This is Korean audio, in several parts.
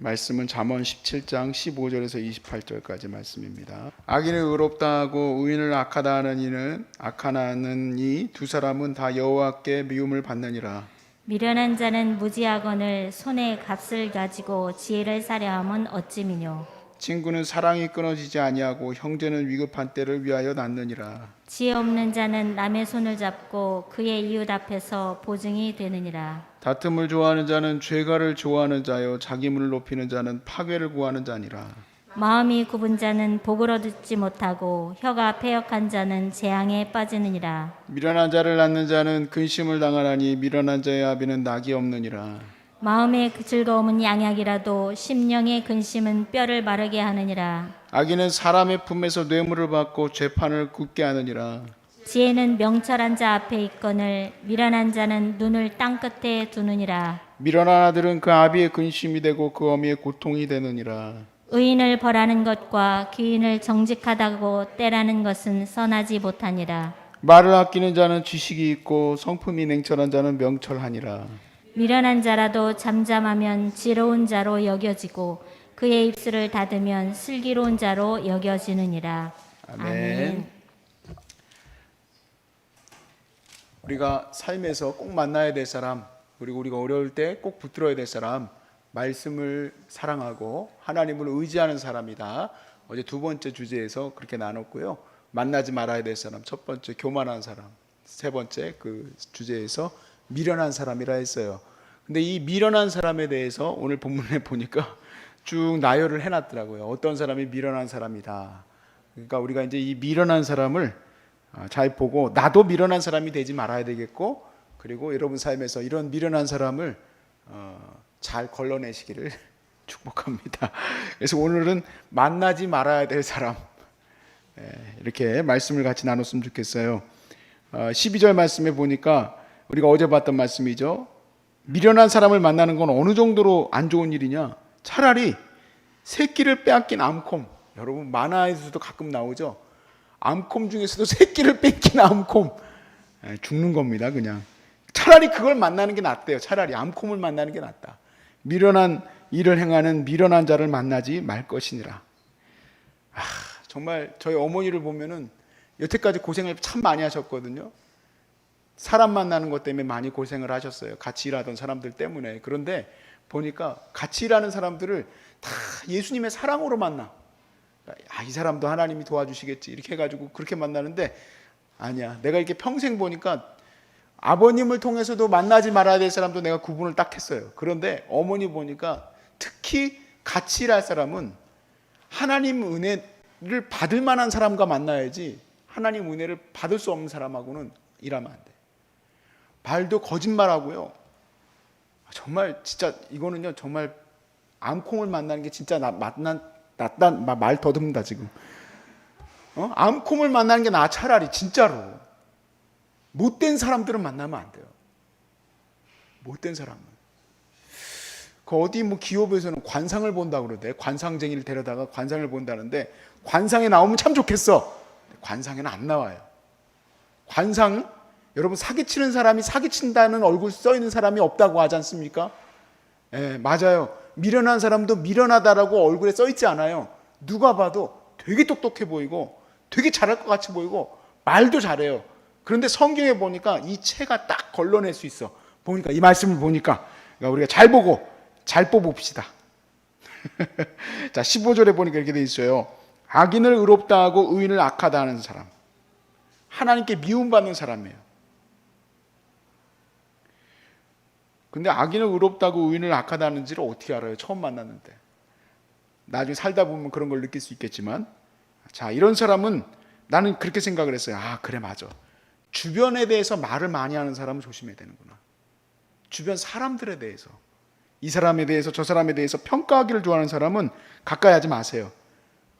말씀은 잠언 17장 15절에서 28절까지 말씀입니다. 악인을 의롭다 하고 의인을 악하다 하는 이는 악하나는 이 두 사람은 다 여호와께 미움을 받느니라. 미련한 자는 무지하거늘 손에 값을 가지고 지혜를 사려함은 어찌미뇨. 친구는 사랑이 끊어지지 아니하고 형제는 위급한 때를 위하여 낳느니라. 지혜 없는 자는 남의 손을 잡고 그의 이웃 앞에서 보증이 되느니라. 다툼을 좋아하는 자는 죄가를 좋아하는 자요 자기 문을 높이는 자는 파괴를 구하는 자니라. 마음이 굽은 자는 복을 얻지 못하고 혀가 패역한 자는 재앙에 빠지느니라. 미련한 자를 낳는 자는 근심을 당하나니 미련한 자의 아비는 낙이 없느니라. 마음의 즐거움은 양약이라도 심령의 근심은 뼈를 마르게 하느니라. 악인은 사람의 품에서 뇌물을 받고 재판을 굳게 하느니라. 지혜는 명철한 자 앞에 있거늘 미련한 자는 눈을 땅 끝에 두느니라. 미련한 아들은 그 아비의 근심이 되고 그 어미의 고통이 되느니라. 의인을 벌하는 것과 귀인을 정직하다고 때라는 것은 선하지 못하니라. 말을 아끼는 자는 지식이 있고 성품이 냉철한 자는 명철하니라. 미련한 자라도 잠잠하면 지혜로운 자로 여겨지고 그의 입술을 닫으면 슬기로운 자로 여겨지느니라. 아멘. 우리가 삶에서 꼭 만나야 될 사람, 그리고 우리가 어려울 때 꼭 붙들어야 될 사람, 말씀을 사랑하고 하나님을 의지하는 사람이다. 어제 두 번째 주제에서 그렇게 나눴고요. 만나지 말아야 될 사람, 첫 번째 교만한 사람, 세 번째 그 주제에서 미련한 사람이라 했어요. 근데 이 미련한 사람에 대해서 오늘 본문에 보니까 쭉 나열을 해놨더라고요. 어떤 사람이 미련한 사람이다. 그러니까 우리가 이제 이 미련한 사람을 잘 보고 나도 미련한 사람이 되지 말아야 되겠고, 그리고 여러분 삶에서 이런 미련한 사람을 잘 걸러내시기를 축복합니다. 그래서 오늘은 만나지 말아야 될 사람, 이렇게 말씀을 같이 나눴으면 좋겠어요. 12절 말씀에 보니까 우리가 어제 봤던 말씀이죠. 미련한 사람을 만나는 건 어느 정도로 안 좋은 일이냐. 차라리 새끼를 빼앗긴 암콤, 여러분 만화에서도 가끔 나오죠. 암콤 중에서도 새끼를 뺏긴 암콤, 죽는 겁니다. 그냥 차라리 그걸 만나는 게 낫대요. 차라리 암콤을 만나는 게 낫다. 미련한 일을 행하는 미련한 자를 만나지 말 것이니라. 정말 저희 어머니를 보면은 여태까지 고생을 참 많이 하셨거든요. 사람 만나는 것 때문에 많이 고생을 하셨어요. 같이 일하던 사람들 때문에. 그런데 보니까 같이 일하는 사람들을 다 예수님의 사랑으로 만나. 이 사람도 하나님이 도와주시겠지 이렇게 해가지고 그렇게 만나는데, 아니야. 내가 이렇게 평생 보니까 아버님을 통해서도 만나지 말아야 될 사람도 내가 구분을 딱 했어요. 그런데 어머니 보니까 특히 같이 일할 사람은 하나님 은혜를 받을 만한 사람과 만나야지, 하나님 은혜를 받을 수 없는 사람하고는 일하면 안 돼. 말도 거짓말하고요. 정말 진짜 이거는요, 정말 암콩을 만나는 게 진짜 낫다. 말 더듬다 지금. 암콩을 만나는 게 나아. 차라리 진짜로 못된 사람들은 만나면 안 돼요. 못된 사람은. 그 어디 뭐 기업에서는 관상을 본다고 그러대. 관상쟁이를 데려다가 관상을 본다는데, 관상에 나오면 참 좋겠어. 관상에는 안 나와요. 관상은 여러분 사기치는 사람이 사기친다는 얼굴 써 있는 사람이 없다고 하지 않습니까? 맞아요. 미련한 사람도 미련하다라고 얼굴에 써 있지 않아요. 누가 봐도 되게 똑똑해 보이고 되게 잘할 것 같이 보이고 말도 잘해요. 그런데 성경에 보니까 이 채가 딱 걸러낼 수 있어. 보니까 이 말씀을 보니까 그러니까 우리가 잘 보고 잘 뽑읍시다. 자, 15절에 보니까 이렇게 돼 있어요. 악인을 의롭다 하고 의인을 악하다 하는 사람, 하나님께 미움받는 사람이에요. 근데 악인을 의롭다고 의인을 악하다 하는지를 어떻게 알아요? 처음 만났는데. 나중에 살다 보면 그런 걸 느낄 수 있겠지만, 자, 이런 사람은 나는 그렇게 생각을 했어요. 그래, 맞아. 주변에 대해서 말을 많이 하는 사람은 조심해야 되는구나. 주변 사람들에 대해서, 이 사람에 대해서 저 사람에 대해서 평가하기를 좋아하는 사람은 가까이 하지 마세요.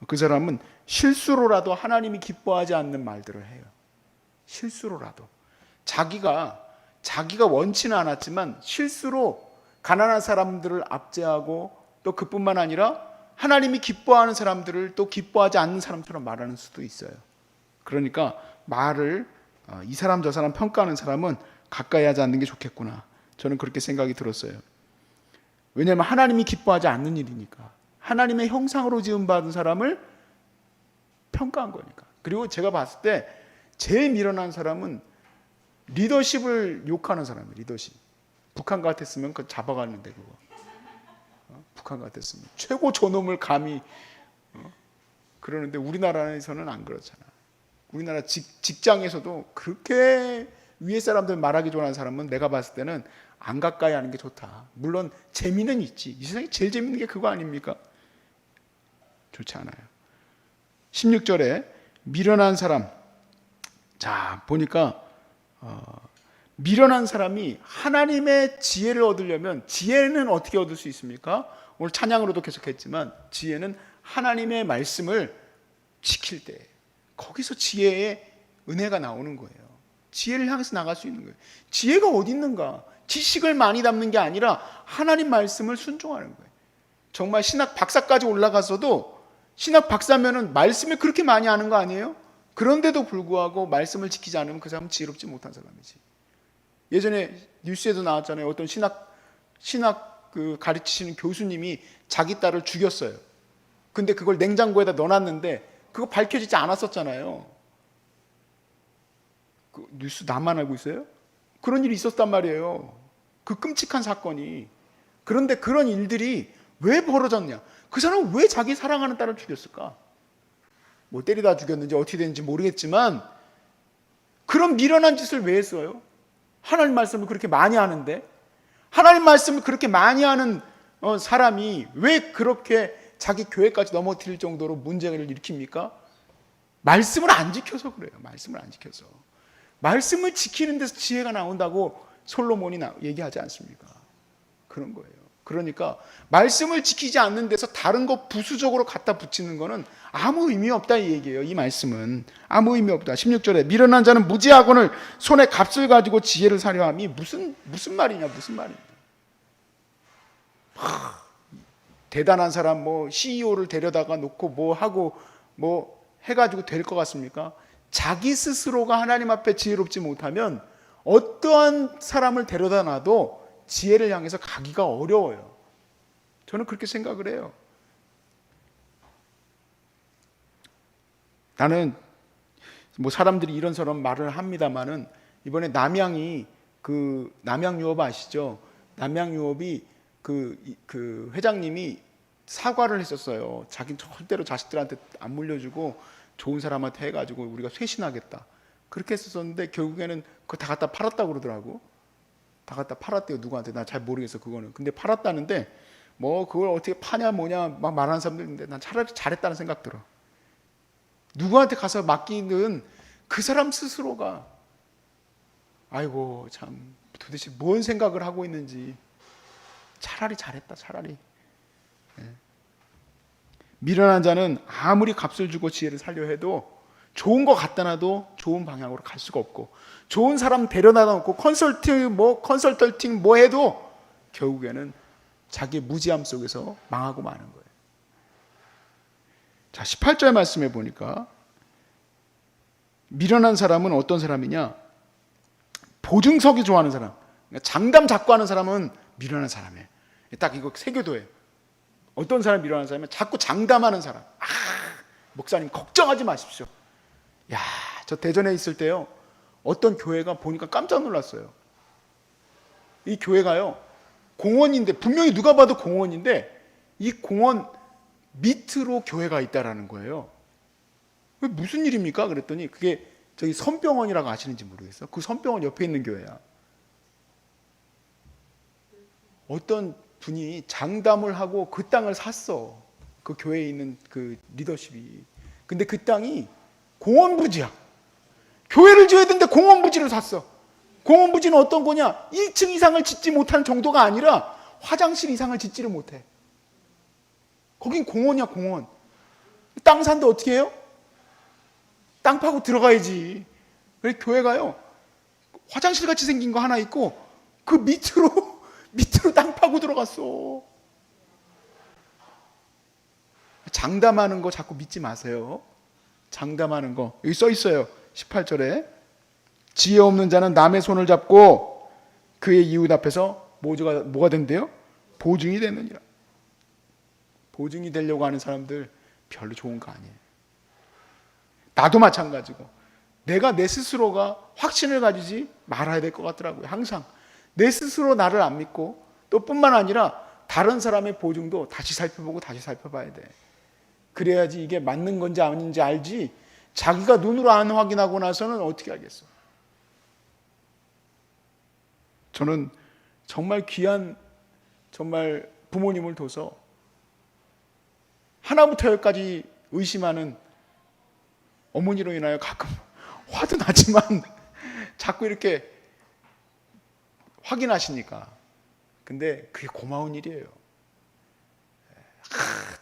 그 사람은 실수로라도 하나님이 기뻐하지 않는 말들을 해요. 실수로라도. 자기가 원치는 않았지만 실수로 가난한 사람들을 압제하고, 또 그뿐만 아니라 하나님이 기뻐하는 사람들을 또 기뻐하지 않는 사람처럼 말하는 수도 있어요. 그러니까 말을 이 사람 저 사람 평가하는 사람은 가까이 하지 않는 게 좋겠구나. 저는 그렇게 생각이 들었어요. 왜냐하면 하나님이 기뻐하지 않는 일이니까. 하나님의 형상으로 지음받은 사람을 평가한 거니까. 그리고 제가 봤을 때 제일 미련한 사람은 리더십을 욕하는 사람이에요. 리더십. 북한 같았으면 그거 잡아갔는데 그거. 북한 같았으면 최고 존엄을 감히 그러는데 우리나라에서는 안 그렇잖아. 우리나라 직장에서도 그렇게 위에 사람들 말하기 좋아하는 사람은 내가 봤을 때는 안 가까이 하는 게 좋다. 물론 재미는 있지. 이 세상에 제일 재밌는 게 그거 아닙니까? 좋지 않아요. 16절에 미련한 사람. 자, 보니까 미련한 사람이 하나님의 지혜를 얻으려면 지혜는 어떻게 얻을 수 있습니까? 오늘 찬양으로도 계속했지만 지혜는 하나님의 말씀을 지킬 때 거기서 지혜의 은혜가 나오는 거예요. 지혜를 향해서 나갈 수 있는 거예요. 지혜가 어디 있는가? 지식을 많이 담는 게 아니라 하나님 말씀을 순종하는 거예요. 정말 신학 박사까지 올라가서도 신학 박사면은 말씀을 그렇게 많이 아는 거 아니에요? 그런데도 불구하고 말씀을 지키지 않으면 그 사람은 지혜롭지 못한 사람이지. 예전에 뉴스에도 나왔잖아요. 어떤 신학 그 가르치시는 교수님이 자기 딸을 죽였어요. 근데 그걸 냉장고에다 넣어놨는데 그거 밝혀지지 않았었잖아요. 그 뉴스 나만 알고 있어요? 그런 일이 있었단 말이에요. 그 끔찍한 사건이. 그런데 그런 일들이 왜 벌어졌냐? 그 사람은 왜 자기 사랑하는 딸을 죽였을까? 뭐 때리다 죽였는지 어떻게 됐는지 모르겠지만 그런 미련한 짓을 왜 했어요? 하나님 말씀을 그렇게 많이 하는데 하나님 말씀을 그렇게 많이 하는 사람이 왜 그렇게 자기 교회까지 넘어뜨릴 정도로 문제를 일으킵니까? 말씀을 안 지켜서 그래요. 말씀을 안 지켜서. 말씀을 지키는 데서 지혜가 나온다고 솔로몬이 얘기하지 않습니까? 그런 거예요. 그러니까 말씀을 지키지 않는 데서 다른 거 부수적으로 갖다 붙이는 거는 아무 의미 없다 이 얘기예요. 이 말씀은 아무 의미 없다. 16절에 미련한 자는 무지하거늘 손에 값을 가지고 지혜를 사려 함이 무슨 말이냐 무슨 말이냐. 대단한 사람 뭐 CEO를 데려다가 놓고 뭐 하고 뭐 해가지고 될 것 같습니까? 자기 스스로가 하나님 앞에 지혜롭지 못하면 어떠한 사람을 데려다 놔도 지혜를 향해서 가기가 어려워요. 저는 그렇게 생각을 해요. 나는 뭐 사람들이 이런저런 말을 합니다만은 이번에 남양이 그 남양유업 아시죠? 남양유업이 그 회장님이 사과를 했었어요. 자기는 절대로 자식들한테 안 물려주고 좋은 사람한테 해가지고 우리가 쇄신하겠다. 그렇게 했었는데 결국에는 그거 다 갖다 팔았다고 그러더라고. 다 갖다 팔았대요. 누구한테. 나 잘 모르겠어 그거는. 근데 팔았다는데 뭐 그걸 어떻게 파냐 뭐냐 막 말하는 사람들 있는데 난 차라리 잘했다는 생각 들어. 누구한테 가서 맡기는 그 사람 스스로가 아이고 참 도대체 뭔 생각을 하고 있는지 차라리 잘했다 차라리. 미련한 자는 아무리 값을 주고 지혜를 살려 해도 좋은 거 갖다 놔도 좋은 방향으로 갈 수가 없고 좋은 사람 데려다 놓고 컨설팅 뭐 해도 결국에는 자기의 무지함 속에서 망하고 마는 거예요. 자, 18절 말씀해 보니까 미련한 사람은 어떤 사람이냐? 보증서기 좋아하는 사람. 그러니까 장담 자꾸 하는 사람은 미련한 사람이에요. 딱 이거 세교도예요. 어떤 사람이 미련한 사람이면 자꾸 장담하는 사람. 목사님 걱정하지 마십시오. 야, 저 대전에 있을 때요. 어떤 교회가 보니까 깜짝 놀랐어요. 이 교회가요. 공원인데 분명히 누가 봐도 공원인데 이 공원 밑으로 교회가 있다라는 거예요. 무슨 일입니까? 그랬더니 그게 저기 선병원이라고 아시는지 모르겠어요. 그 선병원 옆에 있는 교회야. 어떤 분이 장담을 하고 그 땅을 샀어. 그 교회에 있는 그 리더십이. 근데 그 땅이 공원 부지야. 교회를 지어야 되는데 공원 부지를 샀어. 공원 부지는 어떤 거냐? 1층 이상을 짓지 못하는 정도가 아니라 화장실 이상을 짓지를 못해. 거긴 공원이야, 공원. 땅 산데 어떻게 해요? 땅 파고 들어가야지. 그래서 교회가요, 화장실 같이 생긴 거 하나 있고 그 밑으로 땅 파고 들어갔어. 장담하는 거 자꾸 믿지 마세요. 장담하는 거. 여기 써 있어요. 18절에 지혜 없는 자는 남의 손을 잡고 그의 이웃 앞에서 뭐가 된대요? 보증이 되느니라. 보증이 되려고 하는 사람들 별로 좋은 거 아니에요. 나도 마찬가지고 내가 내 스스로가 확신을 가지지 말아야 될 것 같더라고요. 항상 내 스스로 나를 안 믿고 또 뿐만 아니라 다른 사람의 보증도 다시 살펴보고 다시 살펴봐야 돼. 그래야지 이게 맞는 건지 아닌지 알지, 자기가 눈으로 안 확인하고 나서는 어떻게 알겠어. 저는 정말 귀한 정말 부모님을 둬서 하나부터 열까지 의심하는 어머니로 인하여 가끔 화도 나지만 자꾸 이렇게 확인하시니까. 근데 그게 고마운 일이에요.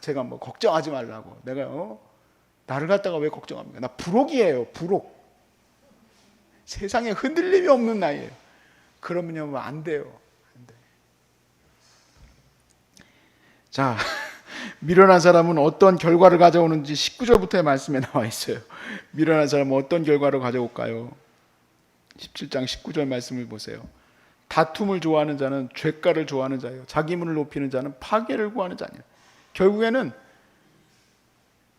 제가 뭐 걱정하지 말라고. 내가 나를 갖다가 왜 걱정합니까? 나 불옥이에요. 불옥. 세상에 흔들림이 없는 나이에요. 그러면요, 뭐 안 돼요. 안 돼. 자, 미련한 사람은 어떤 결과를 가져오는지 19절부터의 말씀에 나와 있어요. 미련한 사람은 어떤 결과를 가져올까요? 17장 19절 말씀을 보세요. 다툼을 좋아하는 자는 죄가를 좋아하는 자예요. 자기 문을 높이는 자는 파괴를 구하는 자니라. 결국에는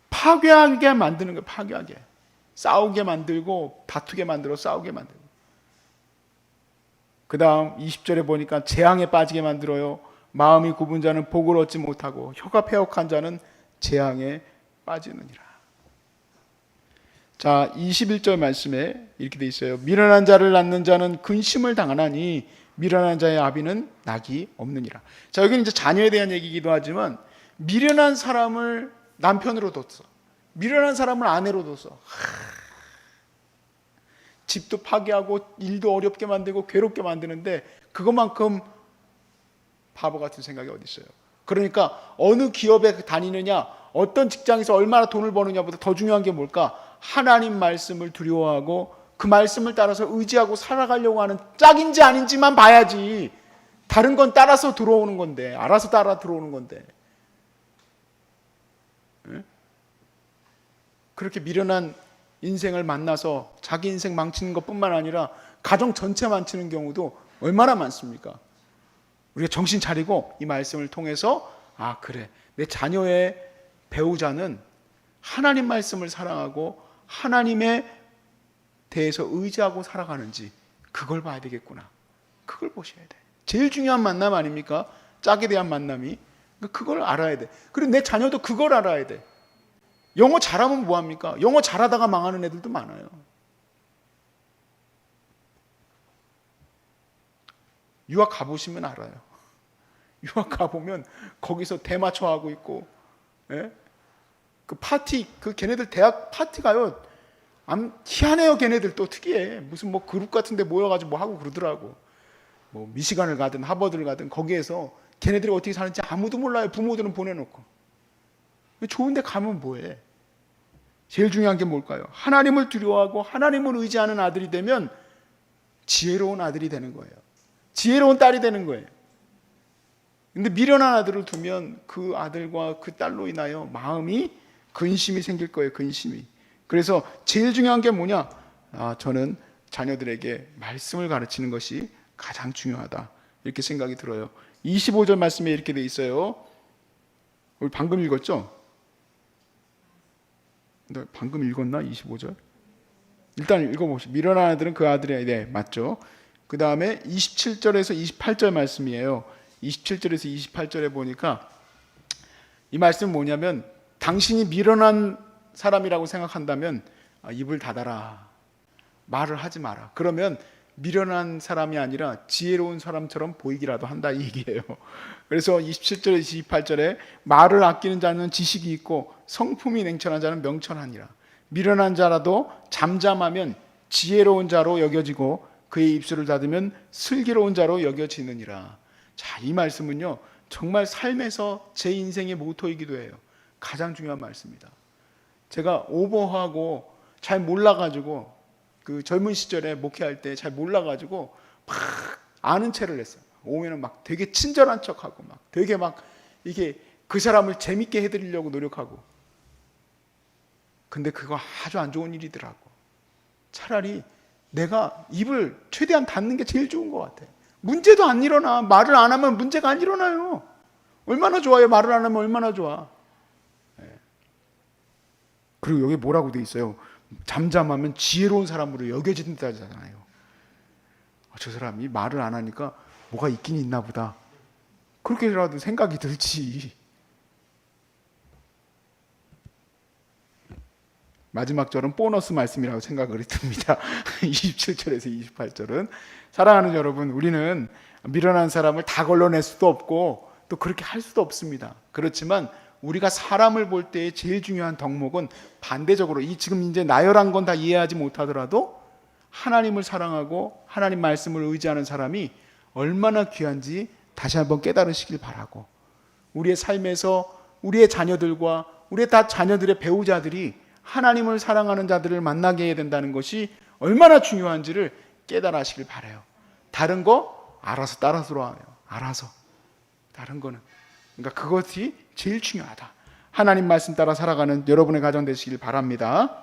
파괴하게 만드는 거예요. 파괴하게. 싸우게 만들고 다투게 만들어 싸우게 만들고. 그 다음 20절에 보니까 재앙에 빠지게 만들어요. 마음이 굽은 자는 복을 얻지 못하고 혀가 패역한 자는 재앙에 빠지느니라. 자, 21절 말씀에 이렇게 돼 있어요. 미련한 자를 낳는 자는 근심을 당하나니 미련한 자의 아비는 낙이 없느니라. 자, 여기는 이제 자녀에 대한 얘기이기도 하지만 미련한 사람을 남편으로 뒀어. 미련한 사람을 아내로 뒀어. 집도 파괴하고 일도 어렵게 만들고 괴롭게 만드는데 그것만큼 바보 같은 생각이 어디 있어요. 그러니까 어느 기업에 다니느냐, 어떤 직장에서 얼마나 돈을 버느냐보다 더 중요한 게 뭘까? 하나님 말씀을 두려워하고 그 말씀을 따라서 의지하고 살아가려고 하는 짝인지 아닌지만 봐야지. 다른 건 따라서 들어오는 건데, 알아서 따라 들어오는 건데. 네? 그렇게 미련한 인생을 만나서 자기 인생 망치는 것뿐만 아니라 가정 전체 망치는 경우도 얼마나 많습니까? 우리가 정신 차리고 이 말씀을 통해서 아, 그래, 내 자녀의 배우자는 하나님 말씀을 사랑하고 하나님에 대해서 의지하고 살아가는지 그걸 봐야 되겠구나. 그걸 보셔야 돼. 제일 중요한 만남 아닙니까? 짝에 대한 만남이. 그걸 알아야 돼. 그리고 내 자녀도 그걸 알아야 돼. 영어 잘하면 뭐합니까? 영어 잘하다가 망하는 애들도 많아요. 유학 가보시면 알아요. 유학 가보면 거기서 대마초 하고 있고, 예? 그 파티, 그 걔네들 대학 파티 가요. 희한해요. 걔네들 또 특이해. 무슨 뭐 그룹 같은데 모여가지고 뭐 하고 그러더라고. 뭐 미시간을 가든 하버드를 가든 거기에서 걔네들이 어떻게 사는지 아무도 몰라요. 부모들은 보내놓고. 좋은데 가면 뭐해? 제일 중요한 게 뭘까요? 하나님을 두려워하고 하나님을 의지하는 아들이 되면 지혜로운 아들이 되는 거예요. 지혜로운 딸이 되는 거예요. 근데 미련한 아들을 두면 그 아들과 그 딸로 인하여 마음이 근심이 생길 거예요. 근심이. 그래서 제일 중요한 게 뭐냐? 저는 자녀들에게 말씀을 가르치는 것이 가장 중요하다. 이렇게 생각이 들어요. 25절 말씀에 이렇게 돼 있어요. 우리 방금 읽었죠? 방금 읽었나? 25절? 일단 읽어보시죠. 미련한 아들은 그 아들의, 네, 맞죠? 그 다음에 27절에서 28절 말씀이에요. 27절에서 28절에 보니까 이 말씀은 뭐냐면 당신이 미련한 사람이라고 생각한다면 입을 닫아라. 말을 하지 마라. 그러면 미련한 사람이 아니라 지혜로운 사람처럼 보이기라도 한다 이 얘기예요. 그래서 27절에서 28절에 말을 아끼는 자는 지식이 있고 성품이 냉철한 자는 명철하니라. 미련한 자라도 잠잠하면 지혜로운 자로 여겨지고 그의 입술을 닫으면 슬기로운 자로 여겨지느니라. 자, 이 말씀은요 정말 삶에서 제 인생의 모토이기도 해요. 가장 중요한 말씀입니다. 제가 오버하고 잘 몰라가지고 그 젊은 시절에 목회할 때 잘 몰라가지고 막 아는 체를 했어요. 오면은 막 되게 친절한 척하고 막 되게 막 이게 그 사람을 재밌게 해드리려고 노력하고. 근데 그거 아주 안 좋은 일이더라고. 차라리 내가 입을 최대한 닫는 게 제일 좋은 것 같아. 문제도 안 일어나. 말을 안 하면 문제가 안 일어나요. 얼마나 좋아요. 말을 안 하면 얼마나 좋아. 그리고 여기 뭐라고 돼 있어요? 잠잠하면 지혜로운 사람으로 여겨진다잖아요. 저 사람이 말을 안 하니까 뭐가 있긴 있나 보다. 그렇게라도 생각이 들지. 마지막 절은 보너스 말씀이라고 생각을 듭니다. 27절에서 28절은 사랑하는 여러분, 우리는 미련한 사람을 다 걸러낼 수도 없고 또 그렇게 할 수도 없습니다. 그렇지만 우리가 사람을 볼 때 제일 중요한 덕목은 반대적으로 이 지금 이제 나열한 건 다 이해하지 못하더라도 하나님을 사랑하고 하나님 말씀을 의지하는 사람이 얼마나 귀한지 다시 한번 깨달으시길 바라고, 우리의 삶에서 우리의 자녀들과 우리의 다 자녀들의 배우자들이 하나님을 사랑하는 자들을 만나게 해야 된다는 것이 얼마나 중요한지를 깨달아 하시길 바라요. 다른 거 알아서 따라 들어와요. 알아서. 다른 거는. 그러니까 그것이 제일 중요하다. 하나님 말씀 따라 살아가는 여러분의 가정 되시길 바랍니다.